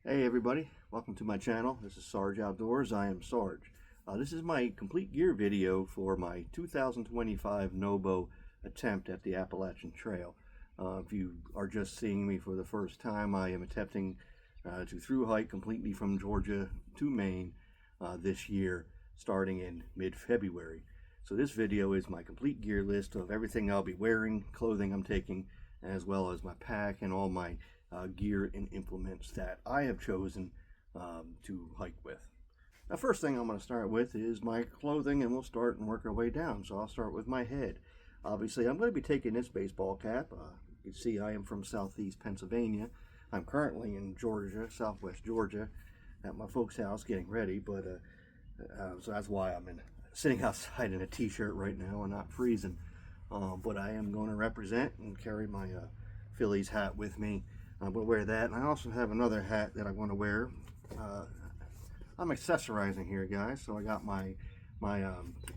Hey everybody, welcome to my channel. This is Sarge Outdoors. I am Sarge. This is my complete gear video for my 2025 NOBO attempt at the Appalachian Trail. If you are just seeing me for the first time, I am attempting to thru-hike completely from Georgia to Maine this year, starting in mid-February. So this video is my complete gear list of everything I'll be wearing, clothing I'm taking, as well as my pack and all my gear and implements that I have chosen to hike with. The first thing I'm going to start with is my clothing, and we'll start and work our way down. So I'll start with my head. Obviously, I'm going to be taking this baseball cap. You can see I am from southeast Pennsylvania. I'm currently in Georgia, southwest Georgia, at my folks' house getting ready. But so that's why I'm sitting outside in a t-shirt right now and not freezing. But I am going to represent and carry my Phillies hat with me. I'm going to wear that, and I also have another hat that I want to wear. I'm accessorizing here, guys, so I got my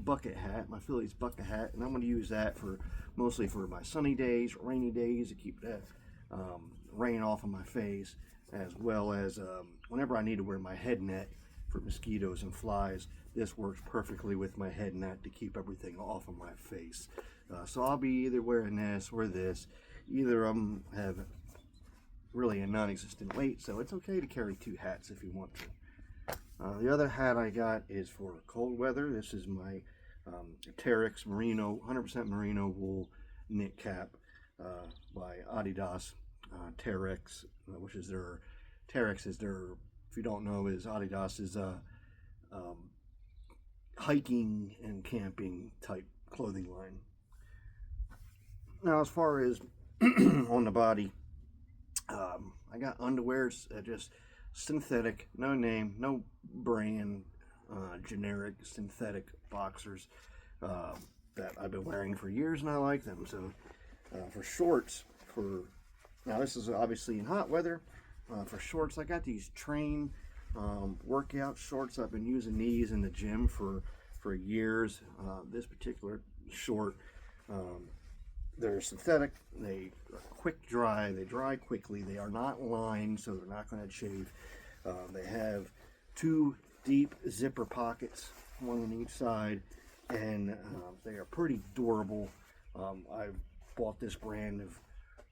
bucket hat, my Phillies bucket hat, and I'm going to use that mostly for my sunny days, rainy days, to keep that rain off of my face, as well as whenever I need to wear my head net for mosquitoes and flies. This works perfectly with my head net to keep everything off of my face. So I'll be either wearing this or this. Either of them have really a non-existent weight, so it's okay to carry two hats if you want to. The other hat I got is for cold weather. This is my THRU-HIKE merino, 100% merino wool knit cap by Adidas. THRU-HIKE, which is their THRU-HIKE is their, if you don't know, is Adidas is hiking and camping type clothing line. Now, as far as on the body, I got underwears, just synthetic, no name, no brand, generic synthetic boxers that I've been wearing for years, and I like them. So for shorts, now this is obviously in hot weather. For shorts, I got these Train workout shorts. I've been using these in the gym for years. This particular short, they're synthetic, they are quick dry, they dry quickly, they are not lined, so they're not going to chafe. They have two deep zipper pockets, one on each side, and they are pretty durable. I've bought this brand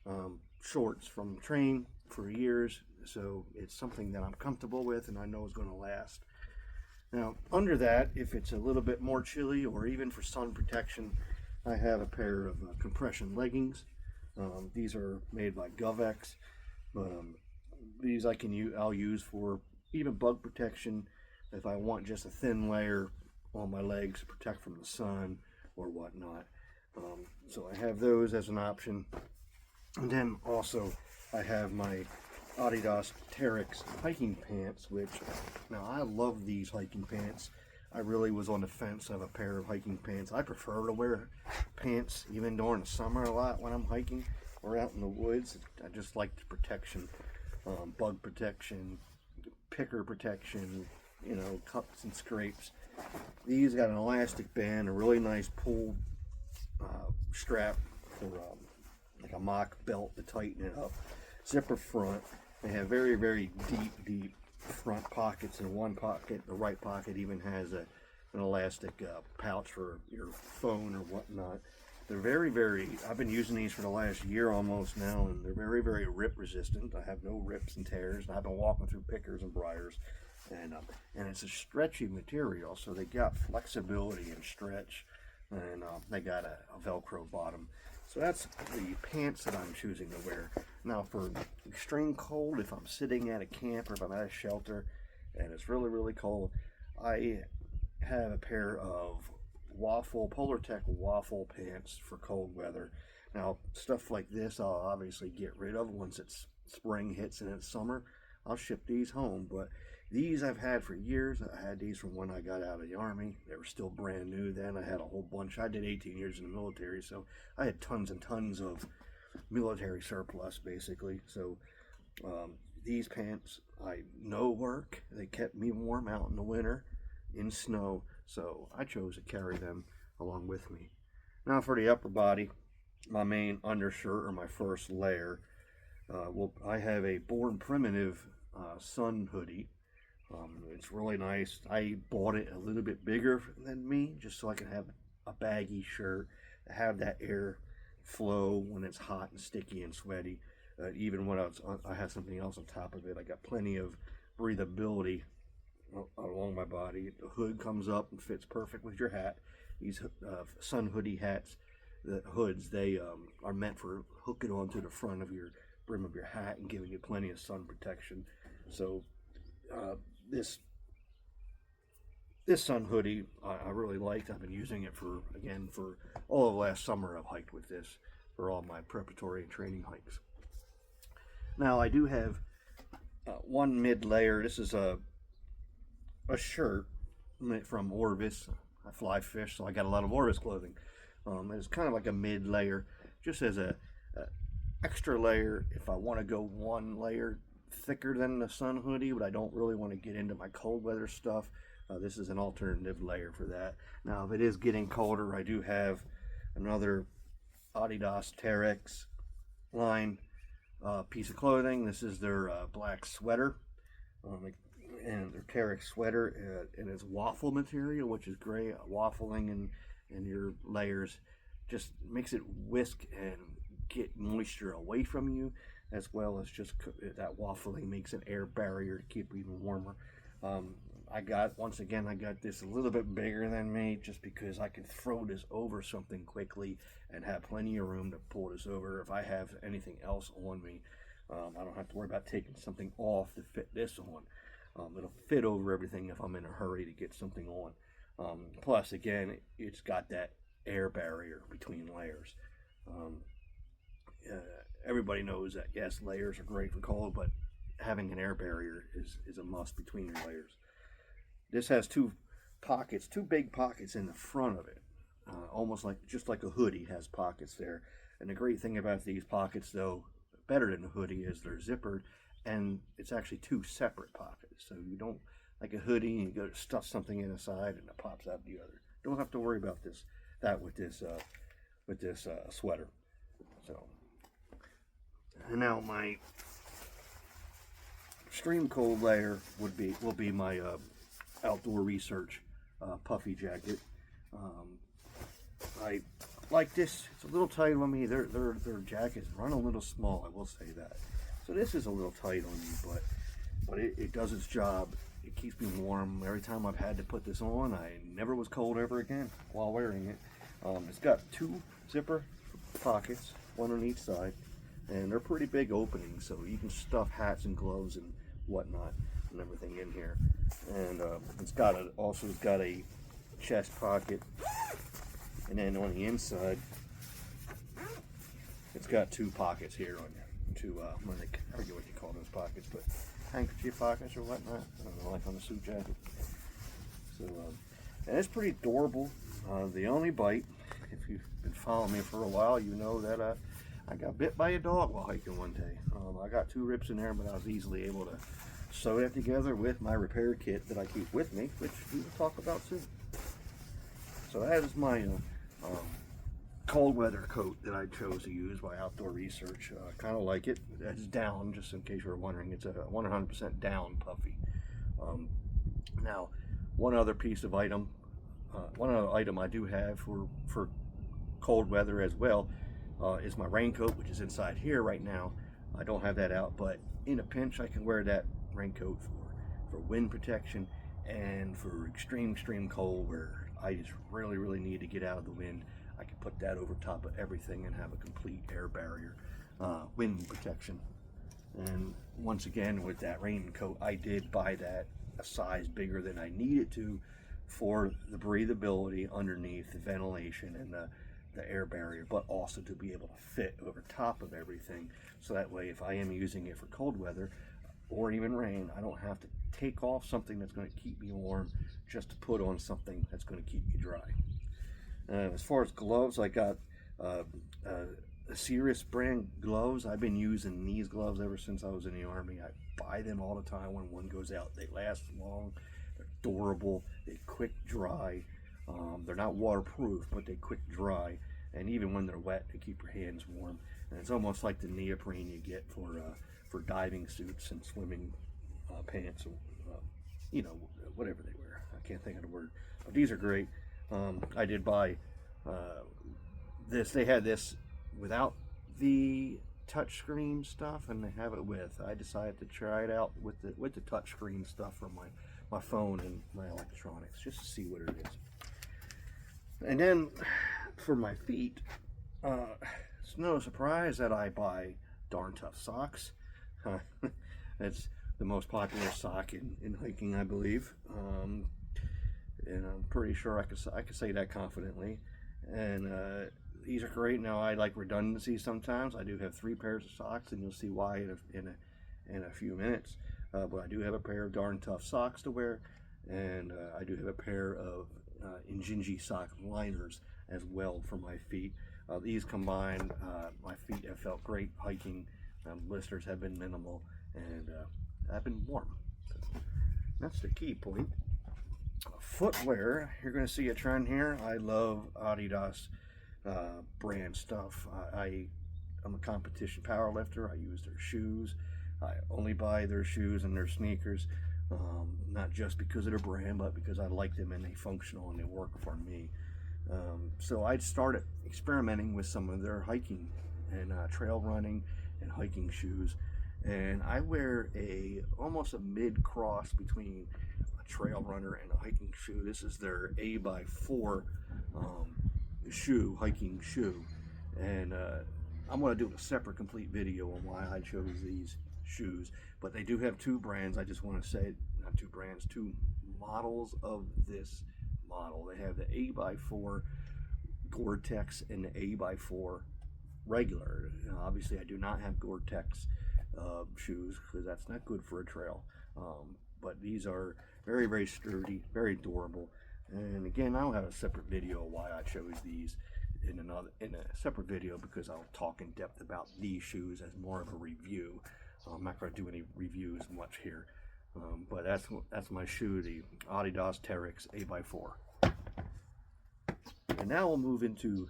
of shorts from Train for years, so it's something that I'm comfortable with and I know is going to last. Now, under that, if it's a little bit more chilly or even for sun protection, I have a pair of compression leggings. These are made by GovX. These I'll use for even bug protection if I want just a thin layer on my legs to protect from the sun or whatnot. So I have those as an option. And then also I have my Adidas THRU-HIKE hiking pants, which now I love these hiking pants. I really was on the fence of a pair of hiking pants. I prefer to wear pants even during the summer a lot when I'm hiking or out in the woods. I just like the protection, bug protection, picker protection, you know, cuts and scrapes. These got an elastic band, a really nice pull strap for like a mock belt to tighten it up. Zipper front. They have very, very deep front pockets. In one pocket, the right pocket even has an elastic pouch for your phone or whatnot. They're very, I've been using these for the last year almost now, and they're very rip resistant. I have no rips and tears, and I've been walking through pickers and briars, and it's a stretchy material, so they got flexibility and stretch, and they got a Velcro bottom. So that's the pants that I'm choosing to wear. Now, for extreme cold, if I'm sitting at a camp or if I'm at a shelter and it's really cold, I have a pair of Polartec waffle pants for cold weather. Now, stuff like this I'll obviously get rid of once it's spring hits and it's summer. I'll ship these home, but these I've had for years. I had these from when I got out of the Army. They were still brand new then. I had a whole bunch. I did 18 years in the military, so I had tons and tons of military surplus, basically. So these pants I know work. They kept me warm out in the winter, in snow, so I chose to carry them along with me. Now for the upper body, my main undershirt or my first layer, well, I have a Born Primitive sun hoodie. It's really nice. I bought it a little bit bigger than me, just so I can have a baggy shirt, have that air flow when it's hot and sticky and sweaty. Even when I have something else on top of it, I got plenty of breathability along my body. The hood comes up and fits perfect with your hat. These sun hoodie hats, the hoods, they are meant for hooking onto the front of your brim of your hat and giving you plenty of sun protection. So this sun hoodie I really liked. I've been using it for all of last summer. I've hiked with this for all my preparatory and training hikes. Now I do have one mid layer. This is a shirt from Orvis. I fly fish, so I got a lot of Orvis clothing. It's kind of like a mid layer, just as a extra layer if I want to go one layer thicker than the sun hoodie, but I don't really want to get into my cold weather stuff. This is an alternative layer for that. Now, if it is getting colder, I do have another Adidas THRU-HIKE line piece of clothing. This is their black sweater, and their THRU-HIKE sweater, and it's waffle material, which is great. Waffling in your layers just makes it whisk and get moisture away from you, as well as just that waffling makes an air barrier to keep it even warmer. I got this a little bit bigger than me, just because I can throw this over something quickly and have plenty of room to pull this over. If I have anything else on me, I don't have to worry about taking something off to fit this on. It'll fit over everything if I'm in a hurry to get something on. Plus, again, it's got that air barrier between layers. Everybody knows that, yes, layers are great for cold, but having an air barrier is a must between your layers. This has two big pockets in the front of it, almost just like a hoodie has pockets there. And the great thing about these pockets, though, better than a hoodie, is they're zippered, and it's actually two separate pockets. So you don't, like a hoodie, you go to stuff something in the side and it pops out the other. Don't have to worry about that with this sweater. So, and now my extreme cold layer will be my outdoor research puffy jacket. I like this. It's a little tight on me. Their jackets run a little small, I will say that. So this is a little tight on me, but it does its job. It keeps me warm. Every time I've had to put this on, I never was cold ever again while wearing it. It's got two zipper pockets, one on each side, and they're pretty big openings, so you can stuff hats and gloves and whatnot and everything in here. And it's also got a chest pocket, and then on the inside it's got two pockets here on there. I forget what you call those pockets, but handkerchief pockets or whatnot. I don't know, like on the suit jacket. So, and it's pretty durable. The only bite, if you've been following me for a while, you know that I got bit by a dog while hiking one day. I got 2 rips in there, but I was easily able to sew that together with my repair kit that I keep with me, which we will talk about soon. So that is my cold weather coat that I chose to use by Outdoor Research. I kind of like it. It's down, just in case you were wondering. It's a 100% down puffy. Now, one other item I do have for cold weather as well is my raincoat, which is inside here right now. I don't have that out, but in a pinch I can wear that raincoat for wind protection and for extreme cold where I just really need to get out of the wind. I can put that over top of everything and have a complete air barrier, wind protection. And once again, with that raincoat, I did buy that a size bigger than I needed to for the breathability underneath, the ventilation, and the air barrier, but also to be able to fit over top of everything. So that way, if I am using it for cold weather or even rain, I don't have to take off something that's going to keep me warm just to put on something that's going to keep me dry. As far as gloves, I got a Sirius brand gloves. I've been using these gloves ever since I was in the Army. I buy them all the time when one goes out. They last long, they're durable, they quick dry. They're not waterproof, but they quick dry, and even when they're wet, they keep your hands warm. And it's almost like the neoprene you get for diving suits and swimming pants, you know, whatever they wear. I can't think of the word, but these are great. I did buy this. They had this without the touchscreen stuff, and they have it with. I decided to try it out with the touchscreen stuff for my phone and my electronics, just to see what it is. And then for my feet, it's no surprise that I buy Darn Tough socks. It's the most popular sock in hiking, I believe, and I'm pretty sure I could say that confidently. And these are great. Now, I like redundancy sometimes. I do have 3 pairs of socks, and you'll see why in a few minutes. But I do have a pair of Darn Tough socks to wear, and I do have a pair of Injinji sock liners as well for my feet. These combined, my feet have felt great hiking. Blisters have been minimal, and I've been warm. That's the key point. Footwear, you're going to see a trend here. I love Adidas brand stuff. I'm a competition power lifter. I use their shoes. I only buy their shoes and their sneakers, not just because of their brand, but because I like them and they're functional and they work for me. So I started experimenting with some of their hiking and trail running and hiking shoes, and I wear almost a mid-cross between a trail runner and a hiking shoe. This is their A/4 hiking shoe, and I'm going to do a separate complete video on why I chose these shoes. But they do have 2 brands. I just want to say, not 2 brands, 2 models of this model. They have the A/4 Gore-Tex and the A/4 regular. Obviously, I do not have Gore-Tex shoes because that's not good for a trail. But these are very, very sturdy, very durable. And again, I'll have a separate video of why I chose these in a separate video, because I'll talk in depth about these shoes as more of a review. I'm not going to do any reviews much here, but that's my shoe, the Adidas THRU-HIKE A/4. And now we'll move into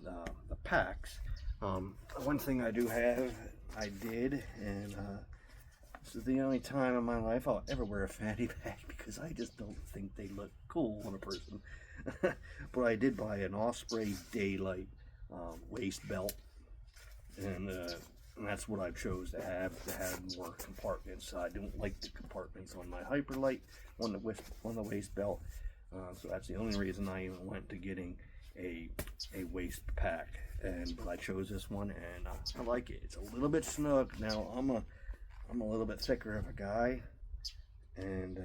the packs. One thing I did, and this is the only time in my life I'll ever wear a fanny pack, because I just don't think they look cool on a person. But I did buy an Osprey Daylight waist belt, and that's what I chose to have more compartments. I don't like the compartments on my Hyperlight on the waist belt, so that's the only reason I even went to getting a waist pack. But I chose this one, and I like it. It's a little bit snug. Now I'm a little bit thicker of a guy, and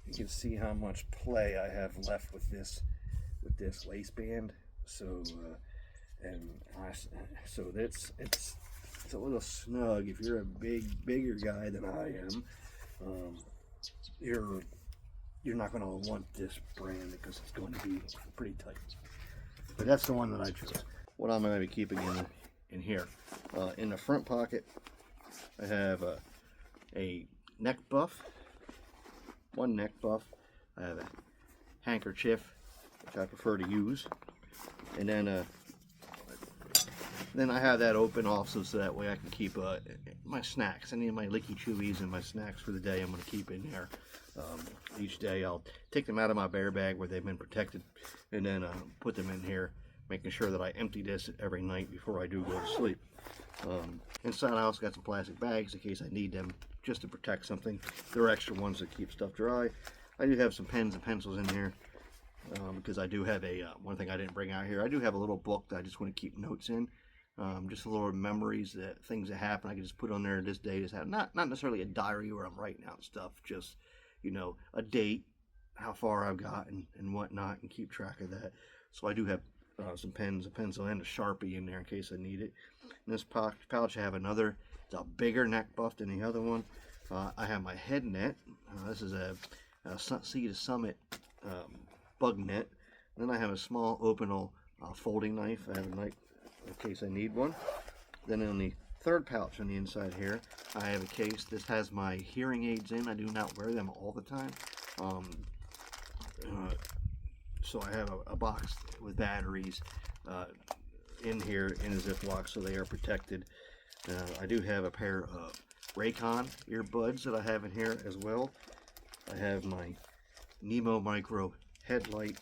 you can see how much play I have left with this waistband. So it's a little snug. If you're a bigger guy than I am, you're not going to want this brand, because it's going to be pretty tight. But that's the one that I chose. What I'm going to be keeping in here, in the front pocket, I have a neck buff, one neck buff. I have a handkerchief, which I prefer to use, and then I have that open also, so that way I can keep my snacks, any of my licky chewies and my snacks for the day. I'm going to keep in there. Each day I'll take them out of my bear bag where they've been protected, and then put them in here, making sure that I empty this every night before I do go to sleep. Inside I also got some plastic bags in case I need them, just to protect something. There are extra ones that keep stuff dry. I do have some pens and pencils in here, because I do have one thing I didn't bring out here. I do have a little book that I just want to keep notes in. Just a little memories, things that happen. I can just put on there, this day has happened. Not necessarily a diary where I'm writing out stuff, just, a date, how far I've gotten and whatnot, and keep track of that. So I do have some pens, a pencil, and a Sharpie in there in case I need it. In this pouch I have it's a bigger neck buff than the other one. I have my head net. This is a Sea to Summit bug net. And then I have a small openal folding knife. I have a knife in case I need one. Then in the third pouch on the inside here, I have a case. This has my hearing aids in. I do not wear them all the time. So I have a box with batteries in here in a Ziploc, so they are protected. I do have a pair of Raycon earbuds that I have in here as well. I have my NOBO micro headlight,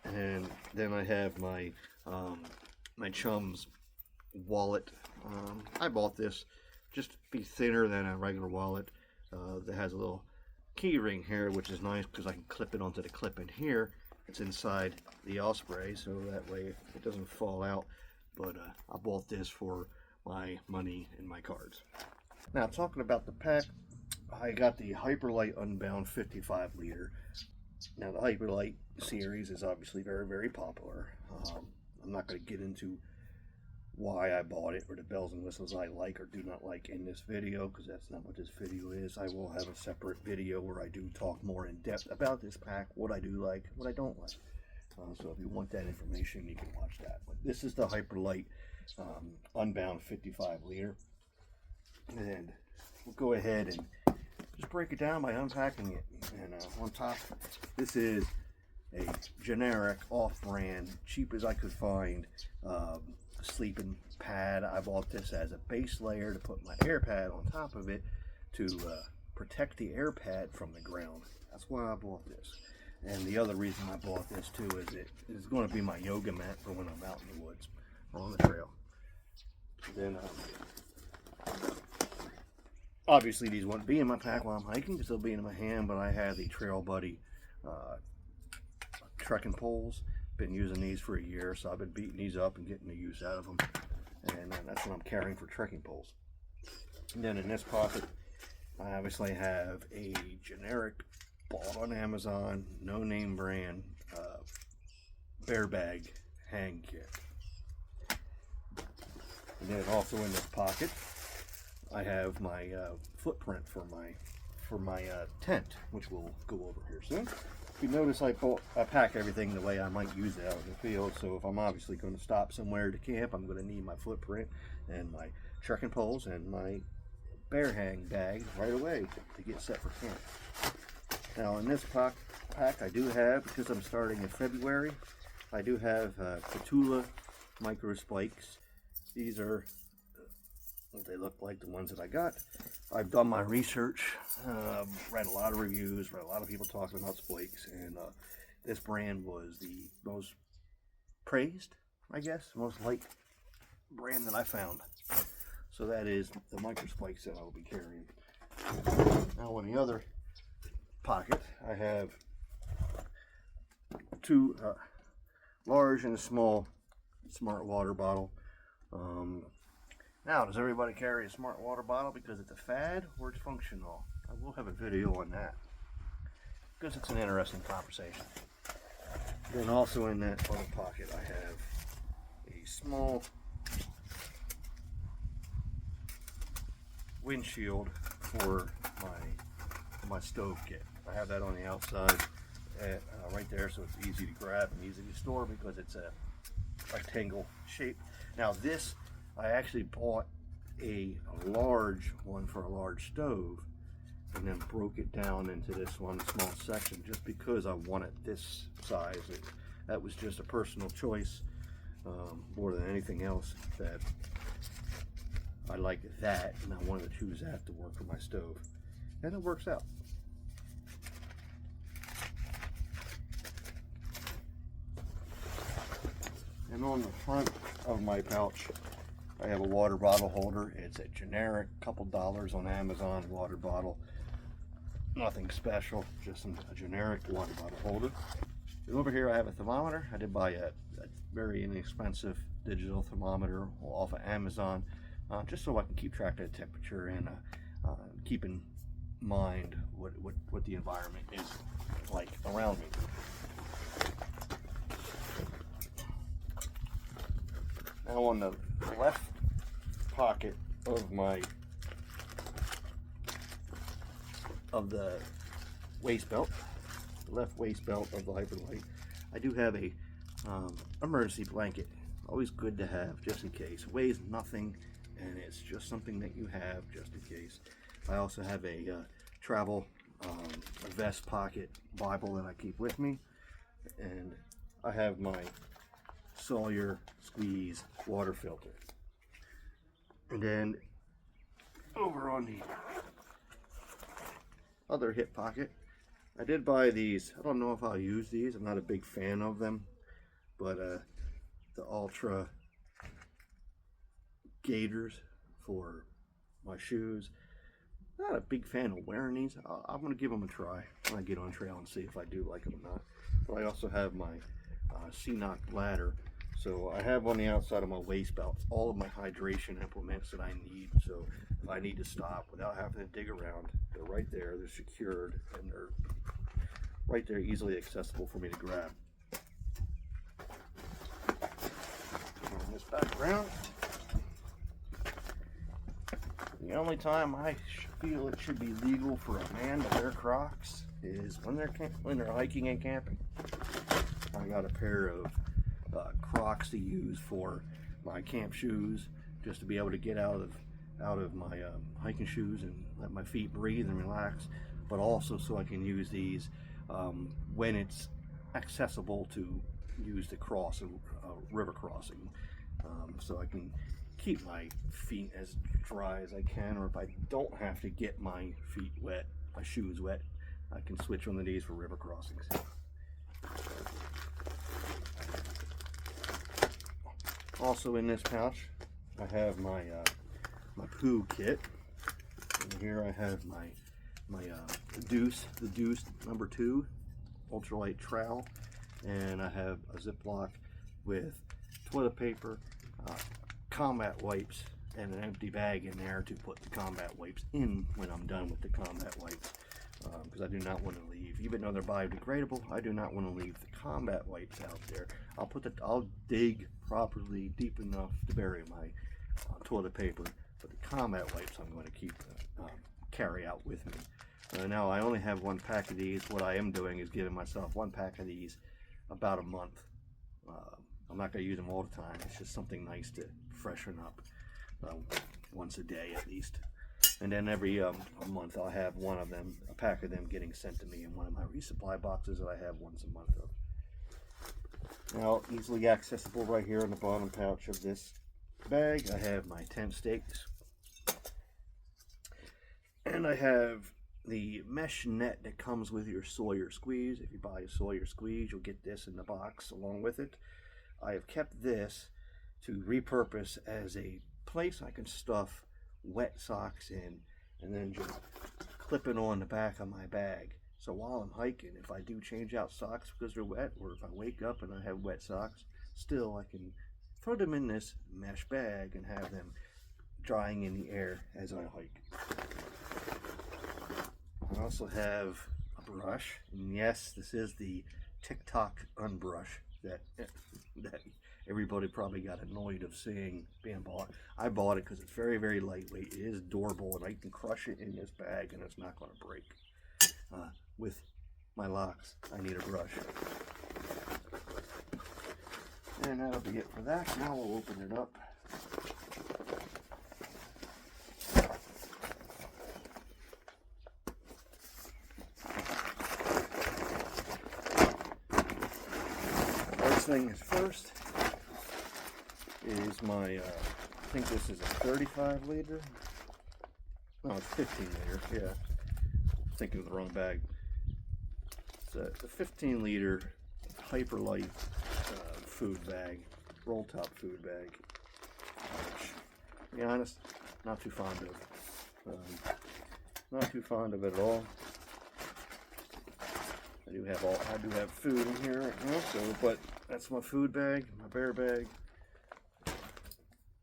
and then I have my my chum's wallet. I bought this just to be thinner than a regular wallet. That has a little key ring here, which is nice because I can clip it onto the clip in here. It's inside the Osprey, so that way it doesn't fall out. But I bought this for my money and my cards. Now, talking about the pack, I got the Hyperlite Unbound 55 liter. Now, the Hyperlite series is obviously very, very popular. I'm not going to get into why I bought it or the bells and whistles I like or do not like in this video, because that's not what this video is. I will have a separate video where I do talk more in depth about this pack, what I do like, what I don't like. So if you want that information, you can watch that. But this is the Hyperlite Unbound 55 liter. And we'll go ahead and just break it down by unpacking it. And on top, this is a generic, off-brand, cheap as I could find, sleeping pad. I bought this as a base layer to put my air pad on top of it to protect the air pad from the ground. That's why I bought this. And the other reason I bought this too is it is going to be my yoga mat for when I'm out in the woods or on the trail. Then obviously these wouldn't be in my pack while I'm hiking because they'll be in my hand, but I have the Trail Buddy trekking poles. Been using these for a year, so I've been beating these up and getting the use out of them, and that's what I'm carrying for trekking poles. And then in this pocket, I obviously have a generic, bought on Amazon, no name brand, bear bag hang kit. And then also in this pocket, I have my footprint for my tent, which we'll go over here soon. If you notice, I pack everything the way I might use it out in the field. So if I'm obviously going to stop somewhere to camp, I'm going to need my footprint and my trekking poles and my bear hang bag right away to get set for camp. Now in this pack, I do have, because I'm starting in February, I do have Petula micro spikes. These are what they look like, the ones that I got. I've done my research, read a lot of reviews, read a lot of people talking about spikes, and this brand was the most praised, I guess, most liked brand that I found. So that is the micro spikes that I will be carrying. Now in the other pocket, I have two large and small smart water bottle. Now, does everybody carry a smart water bottle because it's a fad or it's functional? I will have a video on that because it's an interesting conversation. Then also in that other pocket, I have a small windshield for my stove kit. I have that on the outside right there, so it's easy to grab and easy to store because it's a rectangle shape. Now this, I actually bought a large one for a large stove and then broke it down into this one small section just because I wanted this size. That was just a personal choice more than anything else, that I like that and I wanted to choose that to work for my stove, and it works out. And on the front of my pouch, I have a water bottle holder. It's a generic, couple dollars on Amazon water bottle. Nothing special, just a generic water bottle holder. And over here I have a thermometer. I did buy a very inexpensive digital thermometer off of Amazon, just so I can keep track of the temperature and keep in mind what the environment is like around me. Now on the left pocket of the waist belt, the left waist belt of the Hyperlite, I do have a emergency blanket. Always good to have, just in case. It weighs nothing, and it's just something that you have just in case. I also have a travel a vest pocket Bible that I keep with me, and I have my Sawyer Squeeze water filter. And then over on the other hip pocket, I did buy these. I don't know if I'll use these. I'm not a big fan of them, but the Ultra gaiters for my shoes. Not a big fan of wearing these. I'm going to give them a try when I get on trail and see if I do like them or not. But I also have my CNOC bladder. So I have on the outside of my waist belt all of my hydration implements that I need. So if I need to stop without having to dig around, they're right there. They're secured and they're right there, easily accessible for me to grab. Turn this back around. The only time I feel it should be legal for a man to wear Crocs is when they're hiking and camping. I got a pair of Crocs to use for my camp shoes, just to be able to get out of my hiking shoes and let my feet breathe and relax, but also so I can use these when it's accessible to use to cross a river crossing, so I can keep my feet as dry as I can, or if I don't have to get my feet wet, my shoes wet, I can switch on to these for river crossings. Also in this pouch, I have my my poo kit. And here I have my the Deuce number 2 ultralight trowel, and I have a Ziploc with toilet paper, combat wipes, and an empty bag in there to put the combat wipes in when I'm done with the combat wipes, because I do not want to leave, even though they're biodegradable, I do not want to leave the combat wipes out there. I'll dig properly deep enough to bury my toilet paper, but the combat wipes I'm going to keep carry out with me. Now I only have 1 pack of these. What I am doing is giving myself 1 pack of these about a month. I'm not going to use them all the time. It's just something nice to freshen up once a day at least. And then every a month I'll have a pack of them getting sent to me in one of my resupply boxes that I have once a month of. Now, easily accessible right here in the bottom pouch of this bag, I have my tent stakes. And I have the mesh net that comes with your Sawyer squeeze. If you buy a Sawyer squeeze, you'll get this in the box along with it. I have kept this to repurpose as a place I can stuff wet socks in, and then just clip it on the back of my bag. So while I'm hiking, if I do change out socks because they're wet, or if I wake up and I have wet socks, still I can throw them in this mesh bag and have them drying in the air as I hike. I also have a brush, and yes, this is the TikTok unbrush that everybody probably got annoyed of seeing being bought. I bought it because it's very, very lightweight. It is durable, and I can crush it in this bag and it's not going to break. With my locks, I need a brush. And that'll be it for that. Now we'll open it up. First thing is first is my, I think this is a 35 liter. No, it's 15 liter, yeah. Thinking of the wrong bag. It's a 15 liter Hyperlight food bag, roll top food bag, which, to be honest, not too fond of. Not too fond of it at all. I do have food in here right now, but that's my food bag, my bear bag.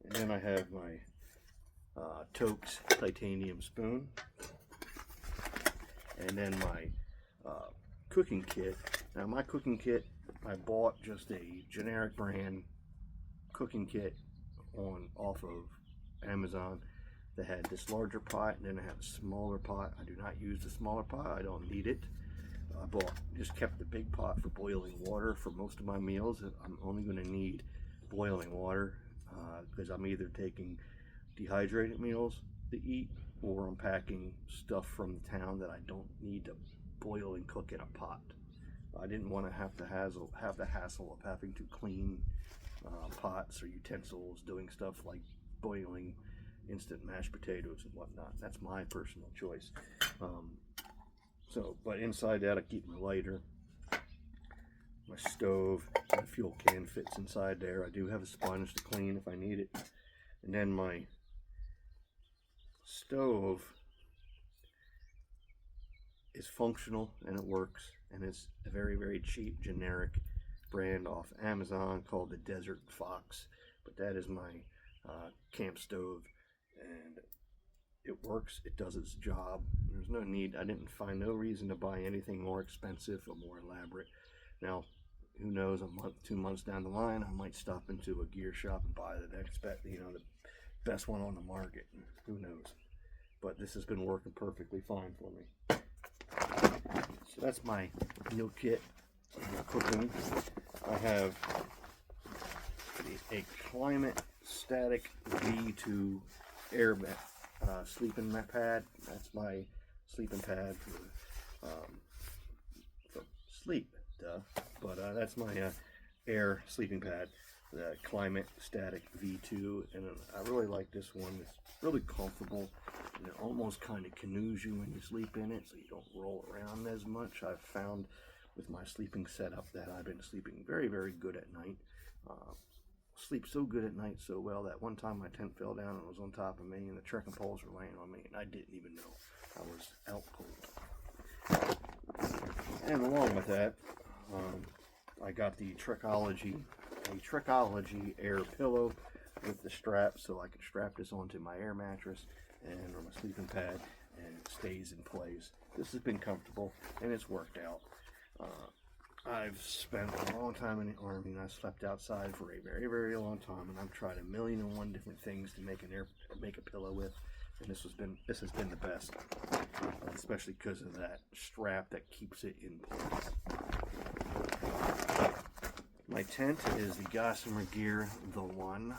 And then I have my Tokes titanium spoon. And then my cooking kit. Now my cooking kit, I bought just a generic brand cooking kit off of Amazon that had this larger pot, and then I have a smaller pot. I do not use the smaller pot, I don't need it. I just kept the big pot for boiling water for most of my meals. I'm only going to need boiling water because I'm either taking dehydrated meals to eat, or I'm packing stuff from the town that I don't need to boil and cook in a pot. I didn't want to have the hassle of having to clean pots or utensils, doing stuff like boiling instant mashed potatoes and whatnot. That's my personal choice. But inside that, I keep my lighter, my stove, my fuel can fits inside there. I do have a sponge to clean if I need it. And then my stove is functional and it works, and it's a very, very cheap generic brand off Amazon called the Desert Fox. But that is my camp stove, and it works. It does its job. There's no need. I didn't find no reason to buy anything more expensive or more elaborate. Now, who knows, a month, 2 months down the line, I might stop into a gear shop and buy the next the best one on the market. Who knows? But this has been working perfectly fine for me. So that's my meal kit cooking. I have a Climate Static V2 air mat, sleeping mat pad. That's my sleeping pad for sleep, duh. But that's my air sleeping pad, the Climate Static V2, and I really like this one. It's really comfortable, and it almost kind of canoes you when you sleep in it, so you don't roll around as much. I've found with my sleeping setup that I've been sleeping very, very good at night. Sleep so good at night so well that one time my tent fell down and it was on top of me, and the trekking poles were laying on me, and I didn't even know I was out cold. And along with that, I got the THRU-HIKE air pillow with the strap, so I can strap this onto my air mattress and on my sleeping pad, and it stays in place. This has been comfortable and it's worked out. I've spent a long time in the Army, and I slept outside for a very, very long time, and I've tried 1,000,001 different things to make a pillow with, and this has been the best, especially because of that strap that keeps it in place. My tent is the Gossamer Gear The One.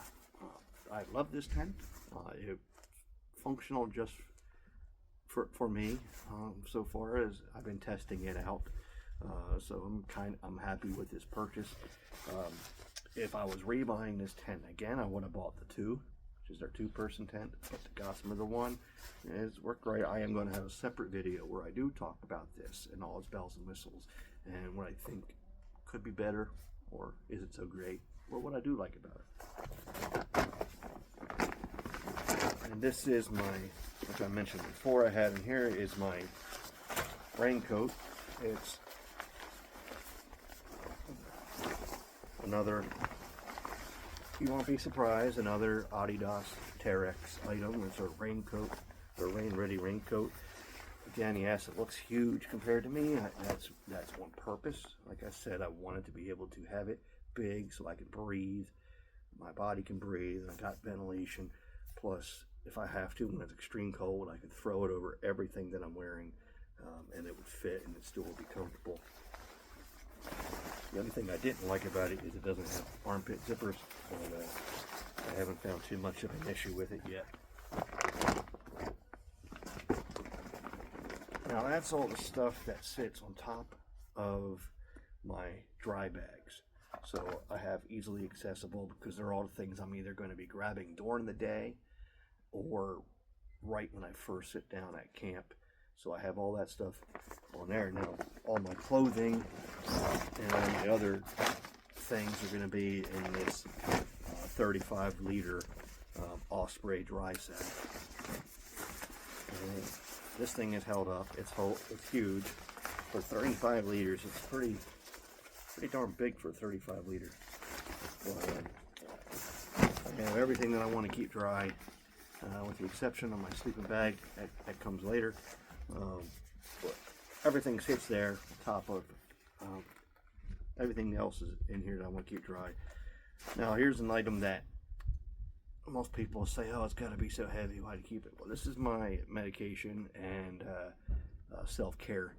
I love this tent. It's functional just for me so far as I've been testing it out. So I'm happy with this purchase. If I was rebuying this tent again, I would have bought the 2, which is their 2-person tent. But the Gossamer The One has worked great. I am going to have a separate video where I do talk about this and all its bells and whistles, and what I think could be better, or is it so great, or what I do like about it. And this is my, which I mentioned before, I had in here is my raincoat. It's another, you won't be surprised, another Adidas Terex item. It's a raincoat, a rain-ready raincoat. Again, yes, it looks huge compared to me. That's on purpose. Like I said, I wanted to be able to have it big so I can breathe. My body can breathe, and I got ventilation. Plus, if I have to, when it's extreme cold, I can throw it over everything that I'm wearing, and it would fit, and it still would be comfortable. The only thing I didn't like about it is it doesn't have armpit zippers, and I haven't found too much of an issue with it yet. Now that's all the stuff that sits on top of my dry bags. So I have easily accessible, because they're all the things I'm either going to be grabbing during the day or right when I first sit down at camp. So I have all that stuff on there. Now all my clothing and all my other things are going to be in this 35-liter Osprey dry sack. And this thing is held up. It's huge. For 35 liters, it's pretty darn big for 35 liters. I have everything that I want to keep dry, with the exception of my sleeping bag that comes later. But everything sits there on top of everything else is in here that I want to keep dry. Now here's an item that most people say, oh, it's got to be so heavy, why do you keep it? Well, this is my medication and self-care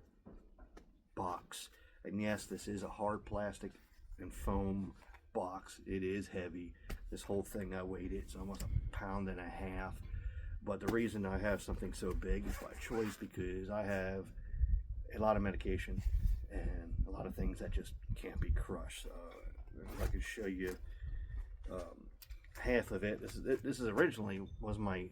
box. And yes, this is a hard plastic and foam box. It is heavy. This whole thing, I weighed it. It's almost 1.5 pounds. But the reason I have something so big is by choice, because I have a lot of medication and a lot of things that just can't be crushed. I can show you half of it. This is originally was my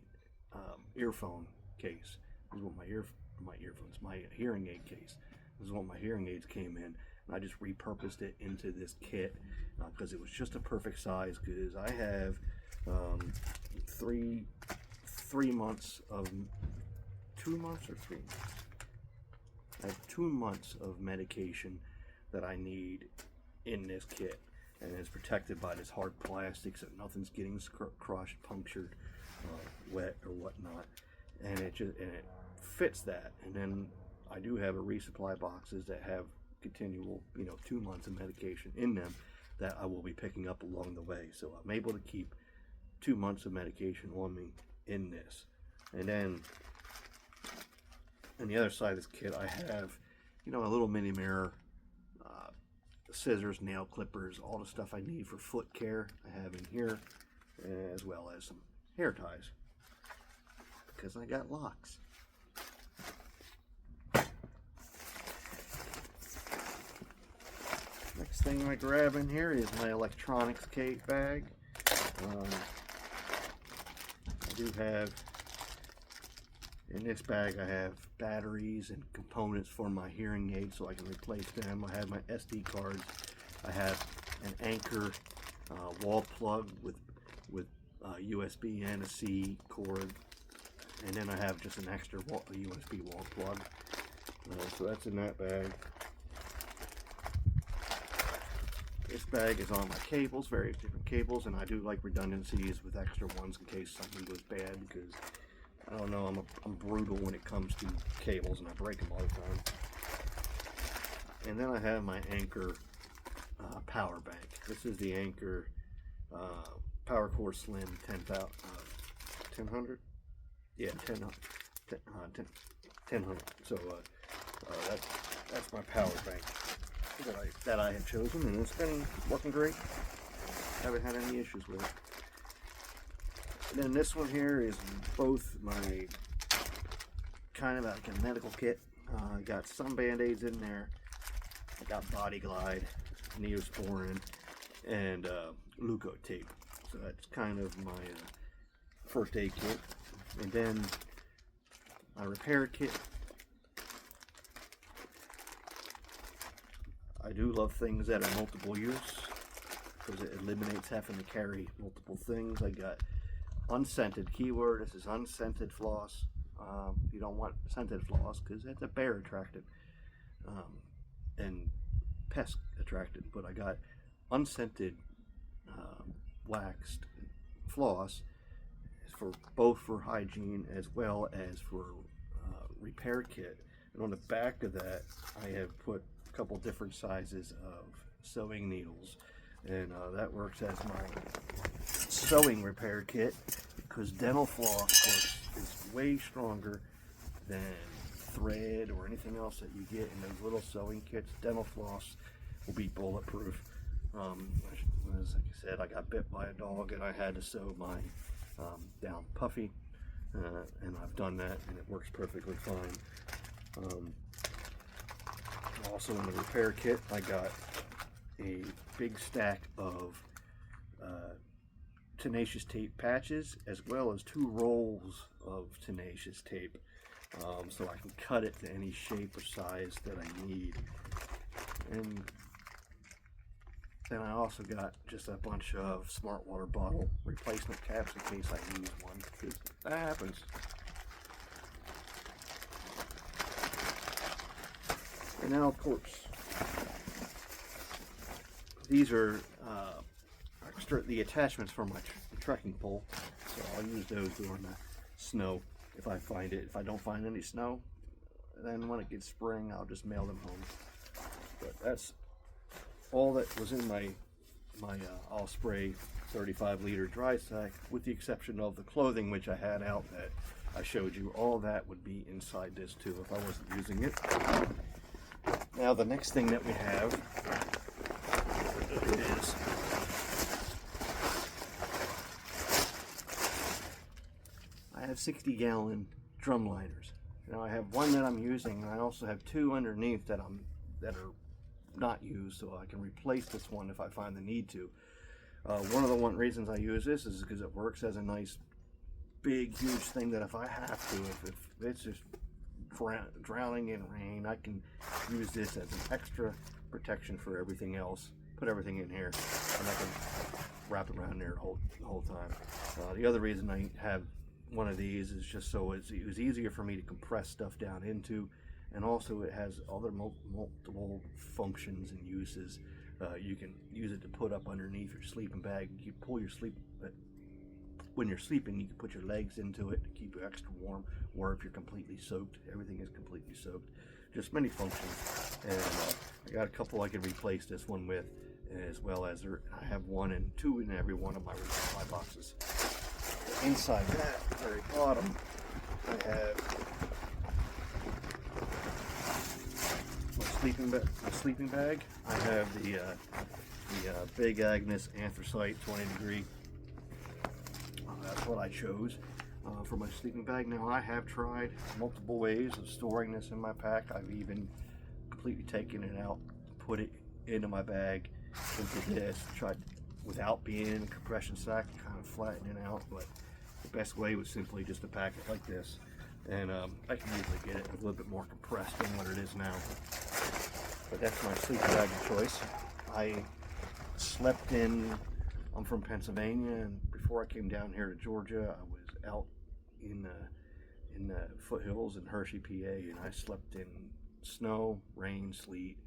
earphone case. This is what my earphones, my hearing aid case. This is what my hearing aids came in. And I just repurposed it into this kit because it was just a perfect size. Because I have 3 months of 2 months or 3 months. I have 2 months of medication that I need in this kit, and it's protected by this hard plastic, so nothing's getting crushed, punctured, wet or whatnot, and it fits that. And then I do have a resupply boxes that have continual, 2 months of medication in them that I will be picking up along the way. So I'm able to keep 2 months of medication on me in this. And then on the other side of this kit, I have, a little mini mirror, scissors, nail clippers, all the stuff I need for foot care I have in here, as well as some hair ties, because I got locks. Next thing I grab in here is my electronics bag. I do have, in this bag I have batteries and components for my hearing aid so I can replace them. I have my SD cards. I have an Anchor wall plug with USB and a C cord. And then I have just an extra USB wall plug. So that's in that bag. This bag is on my cables, various different cables, and I do like redundancies with extra ones in case something goes bad, because I don't know, I'm brutal when it comes to cables and I break them all the time. And then I have my Anchor power bank. This is the Anchor Power Core Slim 1000. Yeah, 1000. So that's my power bank that I have chosen, and it's been working great. Haven't had any issues with it. And then this one here is both my kind of like a medical kit. I got some band-aids in there. I got Body Glide, Neosporin, and Leuko tape. So that's kind of my first aid kit. And then my repair kit. I do love things that are multiple use because it eliminates having to carry multiple things. I got unscented, keyword, this is unscented floss. You don't want scented floss because it's a bear attractant and pest attractant, but I got unscented waxed floss for both for hygiene as well as for repair kit. And on the back of that I have put a couple different sizes of sewing needles, and that works as my sewing repair kit, because dental floss, of course, is way stronger than thread or anything else that you get in those little sewing kits. Dental floss will be bulletproof. As I said, I got bit by a dog and I had to sew my down puffy, and I've done that and it works perfectly fine. Also in the repair kit, I got a big stack of tenacious tape patches, as well as 2 rolls of tenacious tape, so I can cut it to any shape or size that I need. And then I also got just a bunch of smart water bottle replacement caps in case I lose one, because that happens. And now, of course, these are the attachments for my trekking pole, so I'll use those during the snow if I find it. If I don't find any snow, then when it gets spring, I'll just mail them home. But that's all that was in my all spray 35-liter dry sack, with the exception of the clothing which I had out that I showed you. All that would be inside this too if I wasn't using it. Now the next thing that we have is I have 60-gallon drum liners. Now I have one that I'm using, and I also have 2 underneath that are not used, so I can replace this one if I find the need to. One of the reasons I use this is because it works as a nice, big, huge thing that if I have to, if it's just drowning in rain, I can use this as an extra protection for everything else. Put everything in here, and I can wrap it around there the whole time. The other reason I have one of these is just so it was easier for me to compress stuff down into, and also it has other multiple functions and uses. You can use it to put up underneath your sleeping bag. You pull your when you're sleeping, you can put your legs into it to keep you extra warm, or if you're completely soaked, everything is completely soaked. Just many functions, and I got a couple I can replace this one with, as well as I have 1 and 2 in every one of my boxes. Inside that very bottom, I have my sleeping bag. I have the Big Agnes Anthracite 20 degree. That's what I chose for my sleeping bag. Now, I have tried multiple ways of storing this in my pack. I've even completely taken it out, put it into my bag, into this, tried without being in a compression sack, kind of flattening it out, but the best way was simply just to pack it like this. And I can usually get it a little bit more compressed than what it is now. But that's my sleeping bag of choice. I slept I'm from Pennsylvania, and before I came down here to Georgia, I was out in the foothills in Hershey, PA, and I slept in snow, rain, sleet,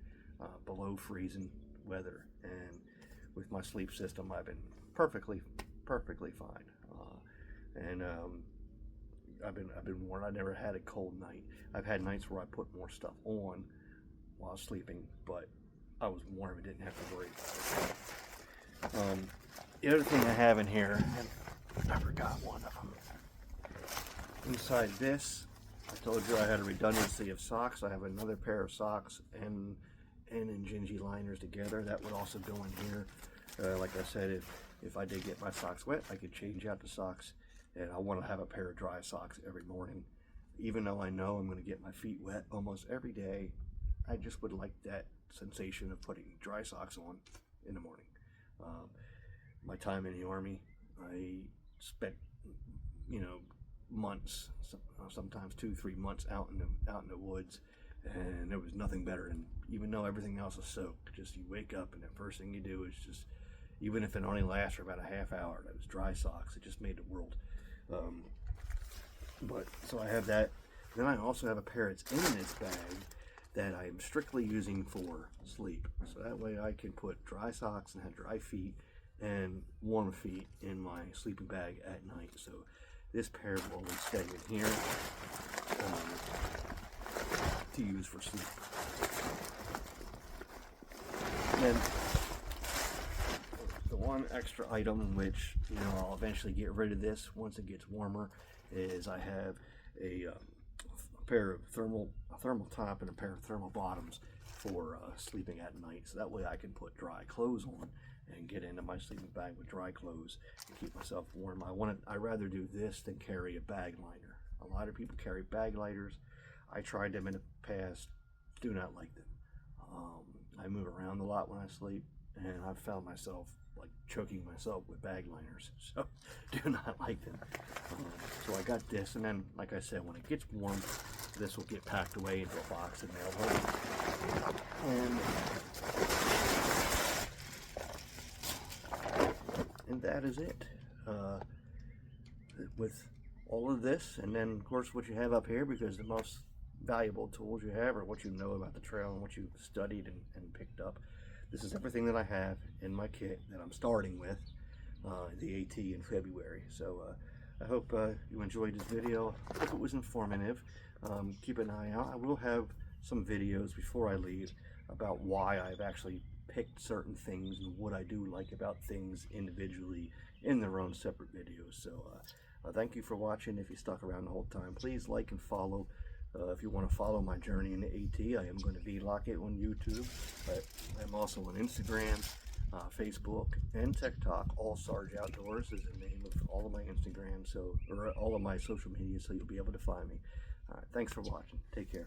below freezing weather. And with my sleep system, I've been perfectly fine. I've been warned. I never had a cold night. I've had nights where I put more stuff on while sleeping, but I was warm and didn't have to worry about it. The other thing I have in here, and I forgot one of them. Inside this, I told you I had a redundancy of socks. I have another pair of socks and Injinji liners together. That would also go in here. Like I said, if I did get my socks wet, I could change out the socks. And I want to have a pair of dry socks every morning. Even though I know I'm going to get my feet wet almost every day, I just would like that sensation of putting dry socks on in the morning. My time in the Army, I spent, months, sometimes 2-3 months out in the woods, and there was nothing better. And even though everything else is soaked, just you wake up and the first thing you do is just, even if it only lasts for about a half hour, that was dry socks. It just made the world. But so I have that. Then I also have a pair that's in this bag that I am strictly using for sleep. So that way I can put dry socks and have dry feet and warm feet in my sleeping bag at night. So this pair will always stay in here to use for sleep. And the one extra item, which I'll eventually get rid of this once it gets warmer, is I have a pair of thermal top and a pair of thermal bottoms for sleeping at night. So that way I can put dry clothes on and get into my sleeping bag with dry clothes and keep myself warm. I'd rather do this than carry a bag liner. A lot of people carry bag liners. I tried them in the past. Do not like them. I move around a lot when I sleep, and I've found myself like choking myself with bag liners, so do not like them. So I got this, and then, like I said, when it gets warm, this will get packed away into a box and mailed home. And that is it. With all of this, and then of course what you have up here, because the most valuable tools you have are what you know about the trail and what you've studied and picked up. This is everything that I have in my kit that I'm starting with the AT in February. So I hope you enjoyed this video. I hope it was informative. Keep an eye out. I will have some videos before I leave about why I've actually picked certain things and what I do like about things individually in their own separate videos. So thank you for watching. If you stuck around the whole time, please like and follow. If you want to follow my journey in the AT, I am going to vlog it on YouTube, but I'm also on Instagram, Facebook, and TikTok. All sargeODS is the name of all of my Instagram, or all of my social media, so you'll be able to find me. All right, thanks for watching. Take care.